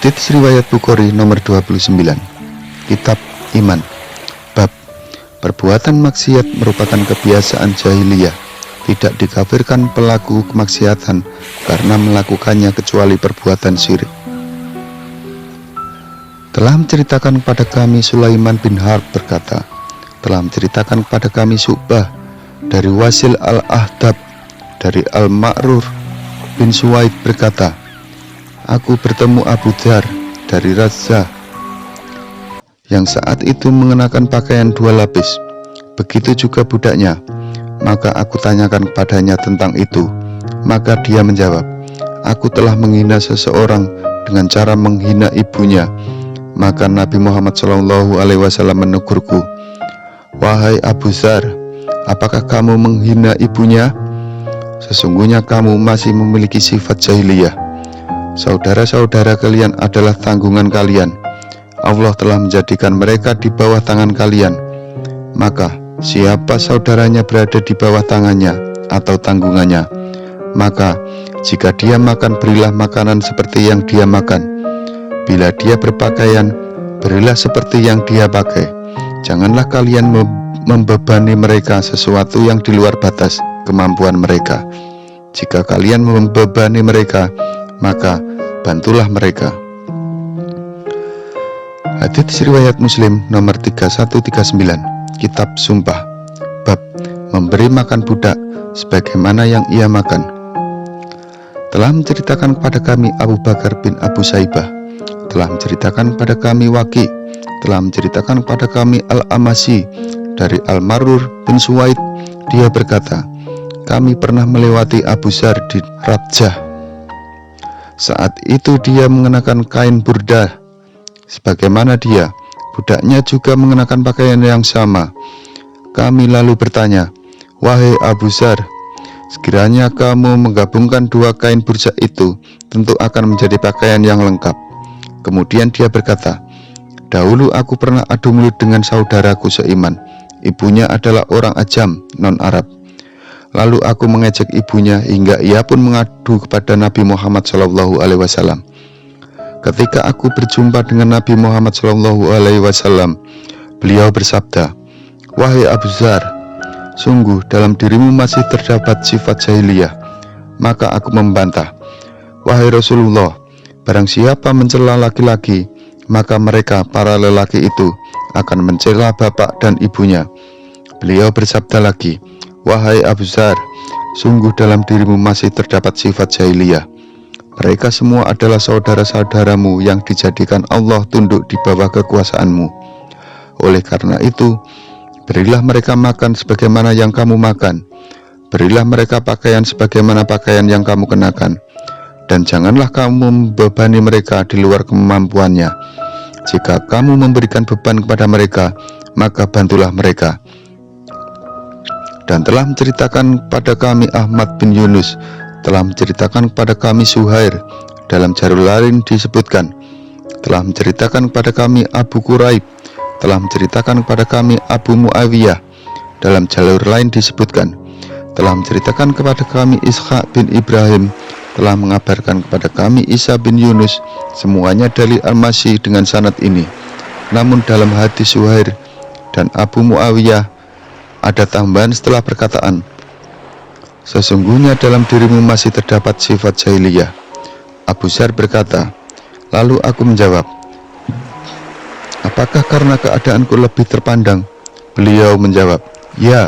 Hadits riwayat Bukhari nomor 29. Kitab Iman. Bab perbuatan maksiat merupakan kebiasaan jahiliyah. Tidak dikafirkan pelaku kemaksiatan karena melakukannya kecuali perbuatan syirik. Telah menceritakan kepada kami Sulaiman bin Harb berkata, telah menceritakan kepada kami Syu'bah dari Wasil al-Ahdab dari Al-Ma'rur bin Suwaid berkata, aku bertemu Abu Dzar dari Razzah yang saat itu mengenakan pakaian dua lapis, begitu juga budaknya. Maka aku tanyakan kepadanya tentang itu, maka dia menjawab, aku telah menghina seseorang dengan cara menghina ibunya. Maka Nabi Muhammad SAW menegurku, wahai Abu Dzar, apakah kamu menghina ibunya? Sesungguhnya kamu masih memiliki sifat jahiliyah. Saudara-saudara kalian adalah tanggungan kalian. Allah telah menjadikan mereka di bawah tangan kalian. Maka siapa saudaranya berada di bawah tangannya atau tanggungannya, maka jika dia makan, berilah makanan seperti yang dia makan. Bila dia berpakaian, berilah seperti yang dia pakai. Janganlah kalian membebani mereka sesuatu yang di luar batas kemampuan mereka. Jika kalian membebani mereka, maka bantulah mereka. Hadits riwayat Muslim nomor 3139. Kitab Sumpah. Bab memberi makan budak sebagaimana yang ia makan. Telah menceritakan kepada kami Abu Bakar bin Abu Saibah, telah menceritakan kepada kami Waqi, telah menceritakan kepada kami Al-Amasi dari Al-Marur bin Suwaid. Dia berkata, kami pernah melewati Abu Dzar di Razzah. Saat itu dia mengenakan kain burdah sebagaimana dia, budaknya juga mengenakan pakaian yang sama. Kami lalu bertanya, wahai Abu Dzar, sekiranya kamu menggabungkan dua kain burdah itu, tentu akan menjadi pakaian yang lengkap. Kemudian dia berkata, dahulu aku pernah adu mulut dengan saudaraku seiman. Ibunya adalah orang ajam, non-Arab. Lalu aku mengejek ibunya hingga ia pun mengadu kepada Nabi Muhammad SAW. Ketika aku berjumpa dengan Nabi Muhammad SAW, beliau bersabda, wahai Abu Dzar, sungguh dalam dirimu masih terdapat sifat jahiliyah. Maka aku membantah, wahai Rasulullah, barang siapa mencela laki-laki, maka mereka para lelaki itu akan mencela bapak dan ibunya. Beliau bersabda lagi, wahai Abu Dzar, sungguh dalam dirimu masih terdapat sifat jahiliyah. Mereka semua adalah saudara-saudaramu yang dijadikan Allah tunduk di bawah kekuasaanmu. Oleh karena itu, berilah mereka makan sebagaimana yang kamu makan. Berilah mereka pakaian sebagaimana pakaian yang kamu kenakan. Dan janganlah kamu membebani mereka di luar kemampuannya. Jika kamu memberikan beban kepada mereka, maka bantulah mereka. Dan telah menceritakan kepada kami Ahmad bin Yunus, telah menceritakan kepada kami Suhair, dalam jalur lain disebutkan, telah menceritakan kepada kami Abu Quraib, telah menceritakan kepada kami Abu Muawiyah, dalam jalur lain disebutkan, telah menceritakan kepada kami Ishaq bin Ibrahim, telah mengabarkan kepada kami Isa bin Yunus, semuanya dari Al-Masih dengan sanad ini. Namun dalam hadis Suhair dan Abu Muawiyah ada tambahan setelah perkataan, sesungguhnya dalam dirimu masih terdapat sifat jahiliyah. Abu Dzar berkata, lalu aku menjawab, apakah karena keadaanku lebih terpandang? Beliau menjawab, ya.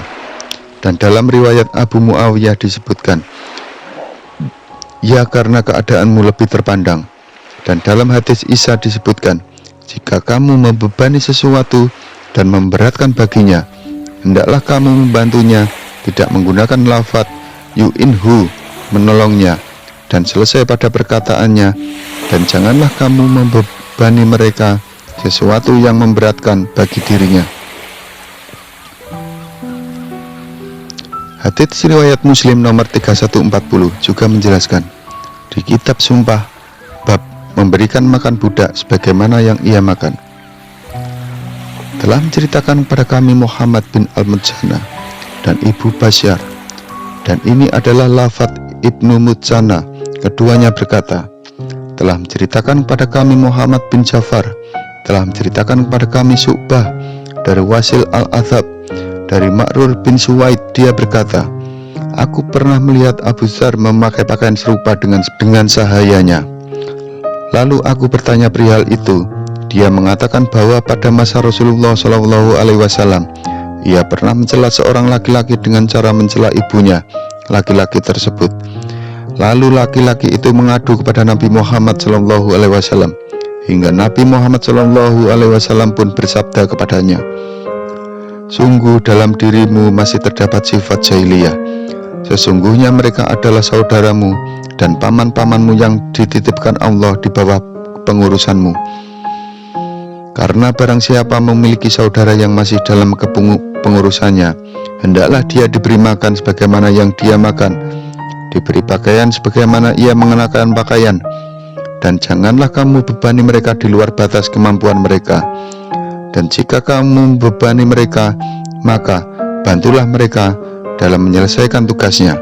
Dan dalam riwayat Abu Muawiyah disebutkan, ya, karena keadaanmu lebih terpandang. Dan dalam hadis Isa disebutkan, jika kamu membebani sesuatu dan memberatkan baginya, hendaklah kamu membantunya, tidak menggunakan lafaz yu'inhu, menolongnya, dan selesai pada perkataannya, dan janganlah kamu membebani mereka sesuatu yang memberatkan bagi dirinya. Hadits riwayat Muslim nomor 3140 juga menjelaskan di kitab Sumpah, bab memberikan makan budak sebagaimana yang ia makan. Telah menceritakan kepada kami Muhammad bin Al-Mujana dan Ibu Basyar, dan ini adalah lafaz Ibnu Mujana. Keduanya berkata, telah menceritakan kepada kami Muhammad bin Ja'far, telah menceritakan kepada kami Syu'bah dari Wasil al-Adzab, dari Ma'rur bin Suwaid. Dia berkata, aku pernah melihat Abu Dzar memakai pakaian serupa dengan sahayanya. Lalu aku bertanya perihal itu. Dia mengatakan bahwa pada masa Rasulullah SAW, ia pernah mencela seorang laki-laki dengan cara mencela ibunya, laki-laki tersebut. Lalu laki-laki itu mengadu kepada Nabi Muhammad SAW, hingga Nabi Muhammad SAW pun bersabda kepadanya, sungguh dalam dirimu masih terdapat sifat jahiliyah. Sesungguhnya mereka adalah saudaramu dan paman-pamanmu yang dititipkan Allah di bawah pengurusanmu. Karena barang siapa memiliki saudara yang masih dalam pengurusannya, hendaklah dia diberi makan sebagaimana yang dia makan, diberi pakaian sebagaimana ia mengenakan pakaian, dan janganlah kamu bebani mereka di luar batas kemampuan mereka. Dan jika kamu membebani mereka, maka bantulah mereka dalam menyelesaikan tugasnya.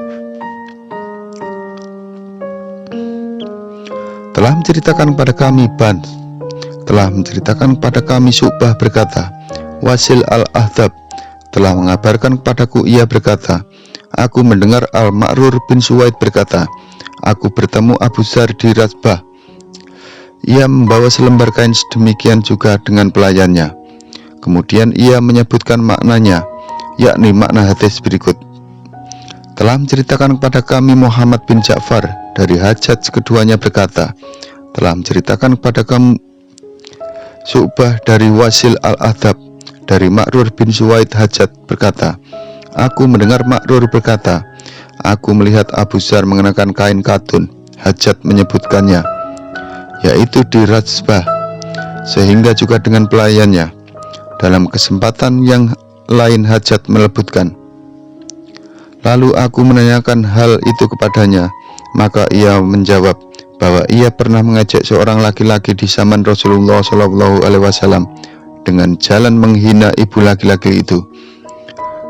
Telah menceritakan kepada kami Syu'bah berkata, Wasil al-Adzab telah mengabarkan kepadaku, ia berkata, aku mendengar Al-Ma'rur bin Suwaid berkata, aku bertemu Abu Dzar di Razbah. Ia membawa selembar kain, sedemikian juga dengan pelayannya. Kemudian ia menyebutkan maknanya, yakni makna hadis berikut. Telah menceritakan kepada kami Muhammad bin Ja'far dari Hajjaj, keduanya berkata, telah menceritakan kepada kami Syu'bah dari Wasil al-Adzab, dari Ma'rur bin Suwaid. Hajjaj berkata, aku mendengar Ma'rur berkata, aku melihat Abu Dzar mengenakan kain katun. Hajjaj menyebutkannya, yaitu di Razbah, sehingga juga dengan pelayannya. Dalam kesempatan yang lain Hajjaj melebutkan, lalu aku menanyakan hal itu kepadanya, maka ia menjawab bahwa ia pernah mengajak seorang laki-laki di zaman Rasulullah SAW dengan jalan menghina ibu laki-laki itu.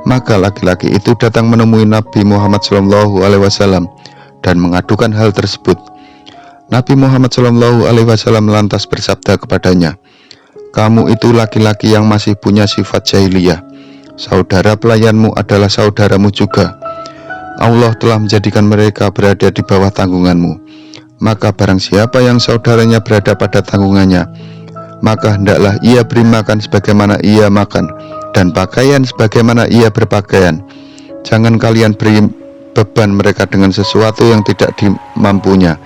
Maka laki-laki itu datang menemui Nabi Muhammad SAW dan mengadukan hal tersebut. Nabi Muhammad SAW lantas bersabda kepadanya, kamu itu laki-laki yang masih punya sifat jahiliyah. Saudara pelayanmu adalah saudaramu juga. Allah telah menjadikan mereka berada di bawah tanggunganmu. Maka barang siapa yang saudaranya berada pada tanggungannya, maka hendaklah ia beri makan sebagaimana ia makan, dan pakaian sebagaimana ia berpakaian. Jangan kalian beri beban mereka dengan sesuatu yang tidak dimampunya.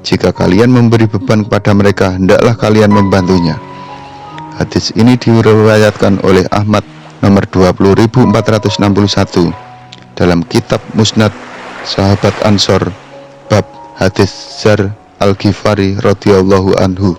Jika kalian memberi beban kepada mereka, hendaklah kalian membantunya. Hadis ini diriwayatkan oleh Ahmad nomor 20.461 dalam kitab Musnad Sahabat Ansor, bab hadis Dzar al-Ghifari radhiyallahu anhu.